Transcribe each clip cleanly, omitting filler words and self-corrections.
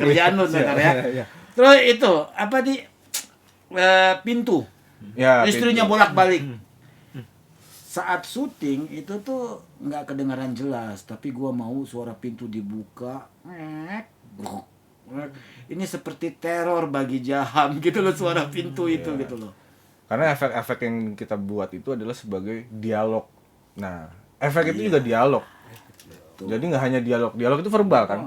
Kerjaan lu ntar ya. Terus itu apa di pintu. Ya, Istrinya bolak-balik. Saat syuting itu tuh nggak kedengaran jelas, tapi gua mau suara pintu dibuka. Ini seperti teror bagi Jaham gitu loh suara pintu itu gitu loh. Karena efek-efek yang kita buat itu adalah sebagai dialog. Nah, efek itu juga dialog. Jadi nggak hanya dialog itu verbal kan?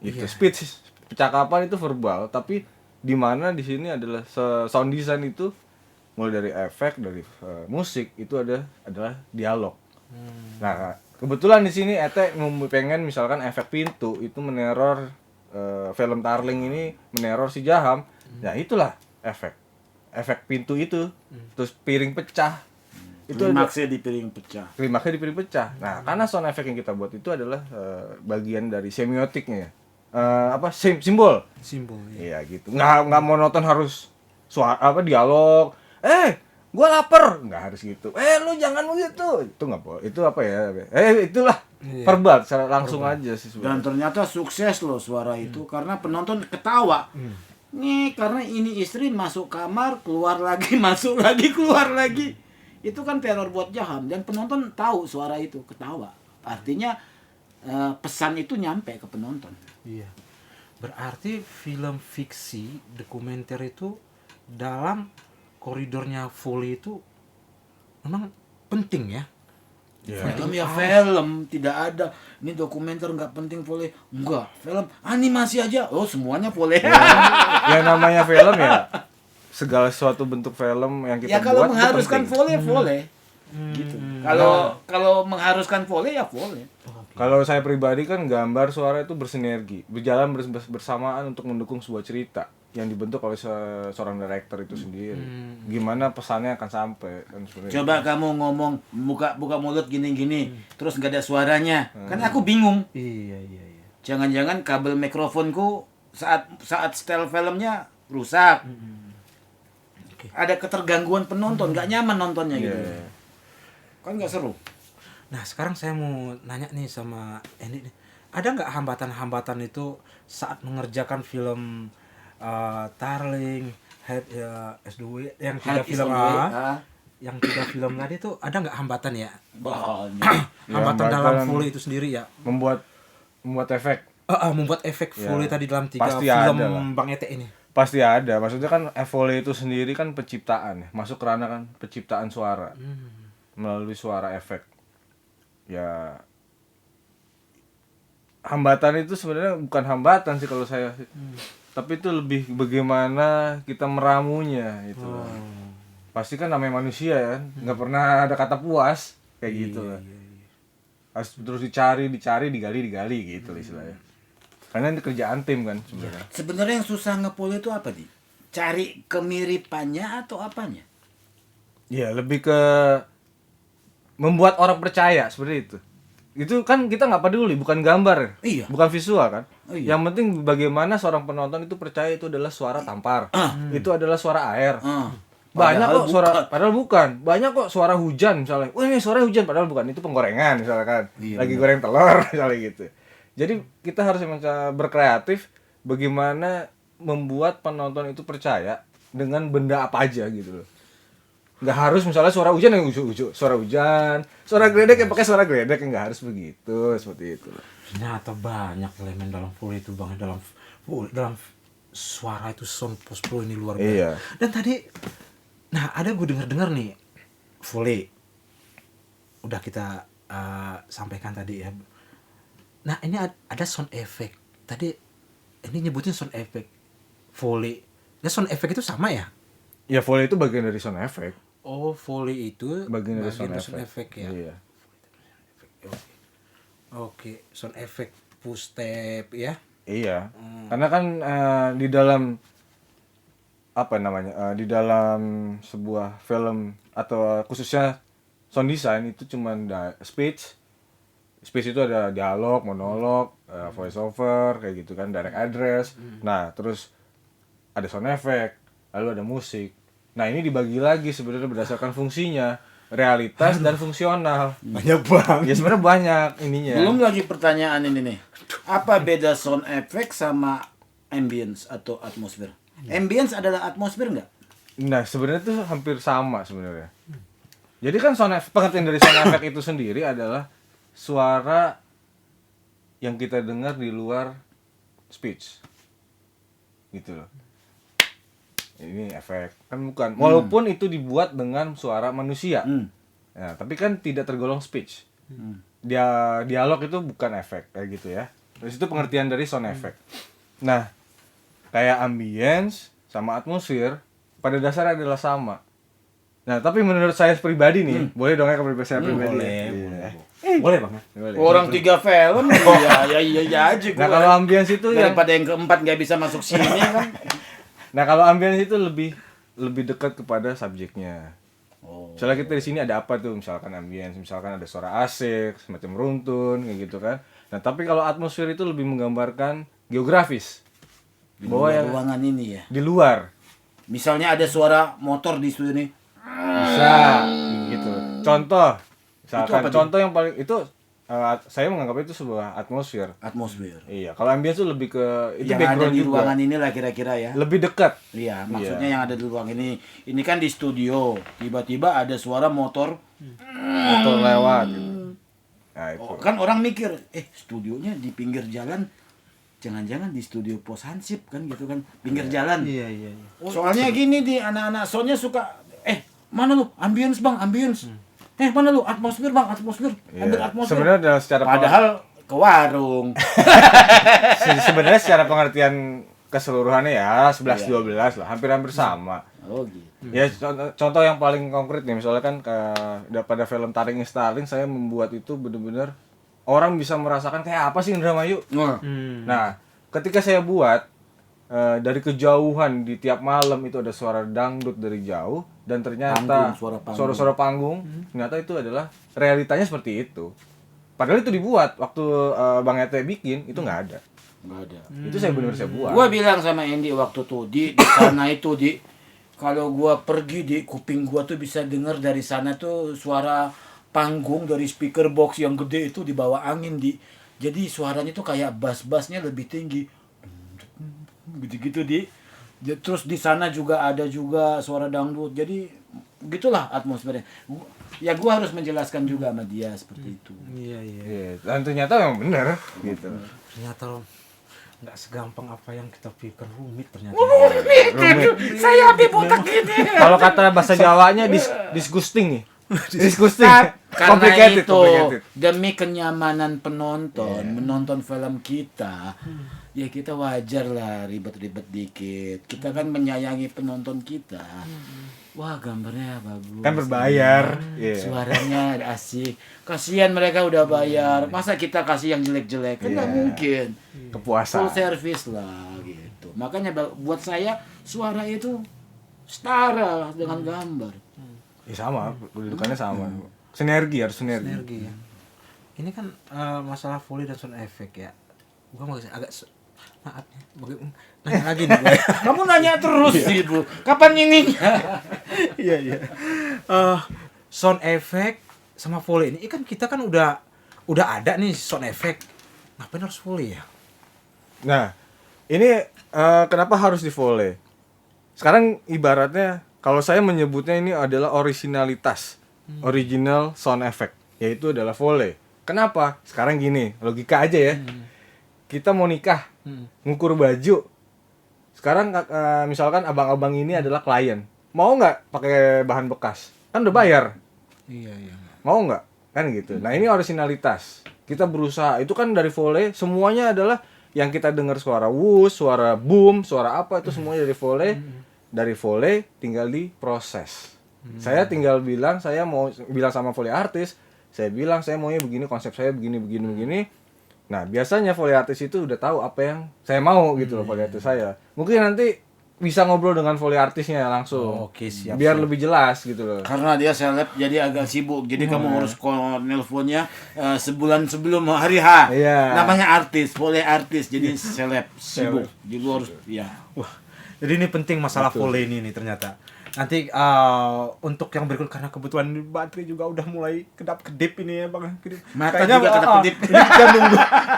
Itu speech, percakapan itu verbal, tapi di mana di sini adalah sound design itu mulai dari efek, dari musik itu adalah dialog. Nah, kebetulan di sini Ete pengen misalkan efek pintu itu meneror film Tarling ini meneror si Jaham. Ya itulah efek pintu itu. Terus piring pecah. Itu klimaksnya di piring pecah. Klimaksnya di piring pecah. Nah, karena sound effect yang kita buat itu adalah bagian dari semiotiknya ya. Simbol. Ya. Iya gitu. Nggak monoton harus dialog. Gua lapar. Nggak harus gitu. Lu jangan begitu. Itu nggak boleh. Itu apa ya? Itulah verbal secara langsung aja sih sebenarnya. Dan ternyata sukses loh suara itu karena penonton ketawa. Nih karena ini istri masuk kamar, keluar lagi, masuk lagi, keluar lagi. Itu kan teror buat Jaham dan penonton tahu suara itu, ketawa. Artinya pesan itu nyampe ke penonton. Iya. Berarti film fiksi dokumenter itu dalam koridornya Foley itu memang penting ya. Film ya film, tidak ada ini dokumenter nggak penting boleh. Enggak, film animasi aja. Oh, semuanya boleh. Ya namanya film ya segala suatu bentuk film yang kita Ya kalau buat mengharuskan itu penting. boleh. Gitu. Kalau mengharuskan boleh ya boleh. Kalau saya pribadi kan gambar suara itu bersinergi, berjalan bersamaan untuk mendukung sebuah cerita yang dibentuk oleh seorang director itu sendiri. Gimana pesannya akan sampai kan sebenarnya. Coba kamu ngomong buka mulut gini-gini, terus nggak ada suaranya. Kan aku bingung. Iya. Jangan-jangan kabel mikrofonku saat setel filmnya rusak. Ada ketergangguan penonton, nggak nyaman nontonnya gitu. Kan nggak seru. Nah, sekarang saya mau nanya nih sama Andy nih. Ada nggak hambatan-hambatan itu saat mengerjakan film Tarling, S2 yang tiga film yang tiga film tadi itu ada nggak hambatan ya? Hambatan dalam Foley itu sendiri ya. Membuat efek. Membuat efek Foley tadi dalam tiga Pasti film ada lah. Bang Ete ini. Pasti ada. Maksudnya kan Foley itu sendiri kan penciptaan ya. Masuk ke ranah kan penciptaan suara. Melalui suara efek. Ya hambatan itu sebenarnya bukan hambatan sih kalau saya. Tapi itu lebih bagaimana kita meramunya itu. Pasti kan namanya manusia ya, nggak pernah ada kata puas kayak gitu lah. Harus terus dicari, digali gitu istilahnya. Karena ini kerjaan tim kan sebenarnya. Sebenarnya yang susah ngepol itu apa di? Cari kemiripannya atau apanya? Ya lebih ke membuat orang percaya seperti itu. Itu kan kita nggak peduli, bukan gambar, bukan visual kan. Yang penting bagaimana seorang penonton itu percaya itu adalah suara tampar, itu adalah suara air. Banyak kok suara, padahal bukan. Banyak kok suara hujan misalnya. Wah ini suara hujan, padahal bukan, itu penggorengan misalkan. Lagi goreng telur misalnya gitu. Jadi kita harus mencoba berkreatif bagaimana membuat penonton itu percaya dengan benda apa aja gitu loh. Nggak harus misalnya suara hujan yang ujuk-ujuk, suara hujan, suara geledek yang pakai suara geledek, nggak harus begitu, seperti itu. Ternyata banyak elemen dalam Foley itu Bang, dalam suara itu sound post pro ini luar biasa. Iya. Dan tadi ada gue dengar nih Foley udah kita sampaikan tadi ya. Nah, ini ada sound effect. Tadi ini nyebutin sound effect Foley. Ya sound effect itu sama ya? Ya Foley itu bagian dari sound effect. Oh, Foley itu bagian dari sound effect ya. Iya. Oke, sound effect push step ya. Iya. Karena kan di dalam apa namanya? Di dalam sebuah film atau khususnya sound design itu cuman speech. Speech itu ada dialog, monolog, voice over kayak gitu kan, direct address. Nah, terus ada sound effect, lalu ada musik. Nah ini dibagi lagi sebenarnya berdasarkan fungsinya, realitas dan fungsional. Banyak banget. Ya sebenarnya banyak ininya. Belum lagi pertanyaan ini nih. Apa beda sound effect sama ambience atau atmosfer? Ambience adalah atmosfer nggak? Nah, sebenarnya itu hampir sama sebenarnya. Jadi kan pengertian dari sound effect itu sendiri adalah suara yang kita dengar di luar speech. Gitu loh. Ini efek kan bukan. Walaupun itu dibuat dengan suara manusia. Nah, tapi kan tidak tergolong speech. Dialog itu bukan efek kayak gitu ya. Terus itu pengertian dari sound effect. Nah, kayak ambience sama atmosfer pada dasarnya adalah sama. Nah, tapi menurut saya pribadi nih, boleh dong ya kalau saya pribadi. Boleh Bang. Boleh. Orang 3 film, iya aja. Nah, kalau ambience itu daripada yang keempat nggak bisa masuk sini kan. Nah, kalau ambience itu lebih dekat kepada subjeknya. Misalnya kita di sini ada apa tuh, misalkan ambience, misalkan ada suara AC, semacam runtun kayak gitu kan. Nah, tapi kalau atmosfer itu lebih menggambarkan geografis. Di luar ruangan ini ya. Di luar. Misalnya ada suara motor di studio ini. Bisa gitu. Contoh, misalkan contoh yang paling itu saya menganggap itu sebuah atmosfer. Iya, kalau ambience itu lebih ke itu yang background ada di juga. ruangan inilah kira-kira ya. Lebih dekat. Iya, maksudnya yang ada di ruang ini. Ini kan di studio, tiba-tiba ada suara motor lewat gitu. Nah, itu. Kan orang mikir, studionya di pinggir jalan. Jangan-jangan di studio Pos Hansip kan gitu kan, pinggir jalan. Iya. Soalnya gini di anak-anak soundnya suka, mana lu ambience bang, ambience. Mana lu atmosfer bang, atmosfer. Ambil atmosfer. Sebenarnya secara padahal ke warung. sebenarnya secara pengertian keseluruhannya ya 11-12 lah, hampir-hampir sama. Oh gitu. Ya contoh yang paling konkret nih, misalnya kan pada film Taring Starling saya membuat itu benar-benar orang bisa merasakan kayak apa sih Indramayu. Nah, ketika saya buat dari kejauhan di tiap malam itu ada suara dangdut dari jauh dan ternyata suara-suara panggung, ternyata itu adalah realitanya seperti itu. Padahal itu dibuat waktu Bang Ete bikin itu nggak ada. Itu saya benar saya buat. Gua bilang sama Andy waktu tuh di sana itu kalau gua pergi di kuping gua tuh bisa dengar dari sana tuh suara panggung dari speaker box yang gede itu di bawah angin jadi suaranya tuh kayak bass-bassnya lebih tinggi gitu terus di sana juga ada juga suara dangdut, jadi gitulah atmosfernya ya. Gua harus menjelaskan juga sama dia seperti itu. Iya. Dan ternyata memang benar gitu. Ternyata nggak segampang apa yang kita pikir, rumit ternyata. Rumit. Saya habis botak gini. Kalau kata bahasa Jawanya disgusting nih. Disgusting. Karena itu demi kenyamanan penonton menonton film kita, ya kita wajar lah ribet-ribet dikit. Kita kan menyayangi penonton kita. Wah, gambarnya bagus. Kan berbayar. Suaranya asik. Kasihan mereka udah bayar. Masa kita kasih yang jelek-jelek? Kan nggak mungkin. Kepuasan. Full service lah gitu. Makanya buat saya suara itu setara dengan gambar. Ya sama, kedudukannya sama. Harus sinergi. Ya. Ini kan masalah Foley dan sound effect ya. Gua mau agak maaf ya. Nanya lagi nih gue. Kamu nanya terus sih, Bu. Kapan ini? Iya. Sound effect sama Foley ini kan kita kan udah ada nih sound effect. Ngapain harus Foley ya? Nah, ini kenapa harus di Foley? Sekarang ibaratnya kalau saya menyebutnya ini adalah originalitas, original sound effect, yaitu adalah Foley. Kenapa? Sekarang gini, logika aja ya. Kita mau nikah, ngukur baju. Sekarang misalkan abang-abang ini adalah klien, mau nggak pakai bahan bekas? Kan udah bayar. Iya. Mau nggak? Kan gitu. Nah ini originalitas. Kita berusaha. Itu kan dari Foley, semuanya adalah yang kita dengar suara whoosh, suara boom, suara apa itu semuanya dari Foley. Dari Foley tinggal diproses. Saya tinggal bilang saya mau bilang sama Foley artis, saya bilang saya maunya begini, konsep saya begini. Nah, biasanya Foley artis itu udah tahu apa yang saya mau gitu loh, Foley artis saya. Mungkin nanti bisa ngobrol dengan Foley artisnya langsung. Oke, siap. Biar lebih jelas gitu loh. Karena dia seleb jadi agak sibuk. Jadi kamu harus nelponnya sebulan sebelum hari H. Iya. Namanya artis, Foley artis. Jadi seleb sibuk. Jadi harus ya. Wah, jadi ini penting masalah Foley ini nih ternyata. Nanti untuk yang berikut karena kebutuhan baterai juga udah mulai kedap-kedip ini ya Bang. Mata juga kedap-kedip. Ini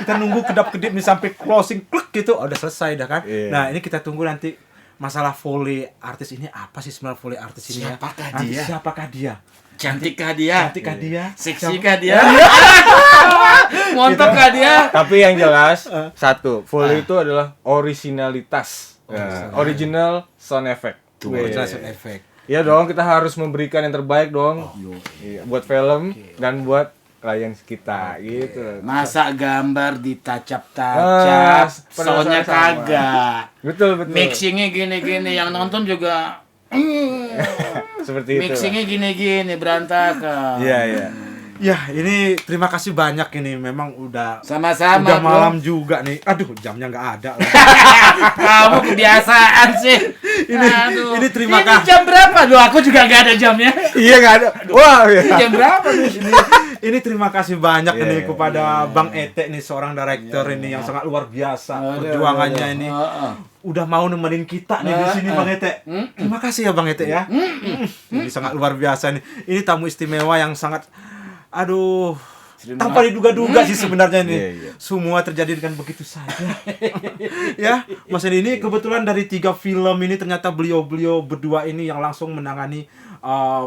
kita nunggu kedap-kedip nih sampai closing klik gitu. Oh, udah selesai dah kan. Iya. Nah, ini kita tunggu nanti masalah volley artis ini apa sih sebenarnya volley artis ini ya? Siapakah dia? Cantikkah dia? Seksikah dia? Montokkah dia? Tapi yang jelas satu, volley itu adalah originalitas. Original sound effect. Original sound effect. Iya dong, kita harus memberikan yang terbaik dong. Iya, buat film dan buat klien kita gitu. Masa gambar ditacap-tacap, soundnya kagak. Betul. Mixingnya gini-gini, yang nonton juga seperti itu. mixingnya gini-gini berantakan. Iya. Ya, ini terima kasih banyak ini. Memang udah Sama-sama. udah malam juga nih. Aduh, jamnya nggak ada. Kamu kebiasaan sih. Ini terima kasih. Ini jam berapa? Loh, aku juga nggak ada jamnya. Iya nggak ada. Wah. Iya. Jam berapa nih? Ini terima kasih banyak Yeah, nih kepada Bang Ete nih, seorang director ini yang sangat luar biasa perjuangannya ini. Udah mau nemenin kita nih di sini Bang Ete. Terima kasih ya Bang Ete ya. Ini sangat luar biasa nih. Ini tamu istimewa yang sangat tanpa diduga-duga sih sebenarnya nih. Iya. Semua terjadi dengan begitu saja. Ya, Mas Edi ini kebetulan dari 3 film ini ternyata beliau berdua ini yang langsung menangani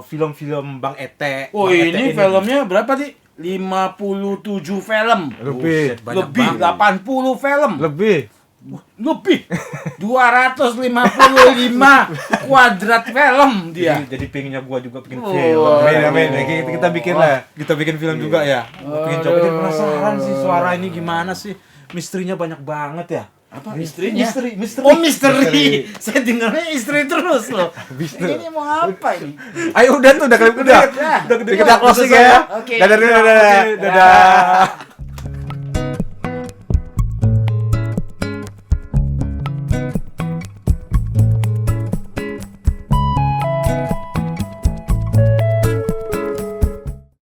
film-film Bang Ete. Oh, Bang ini Ete filmnya berapa nih? 57 film. Lebih. Lebih 80 film. Lebih. 255 kuadrat film dia. Jadi pengennya gua juga bikin Oh, film. Amin. Kita bikin lah. Kita bikin film juga ya. Pengen coba. Jadi penasaran sih suara ini gimana sih? Misterinya banyak banget ya. Apa istrinya? Misteri. Oh, misteri. Saya dengarnya istri terus loh. Ini mau apa ini? Ayo udah tuh, udah klip udah. Udah Kita closing ya. Oke. Dadah.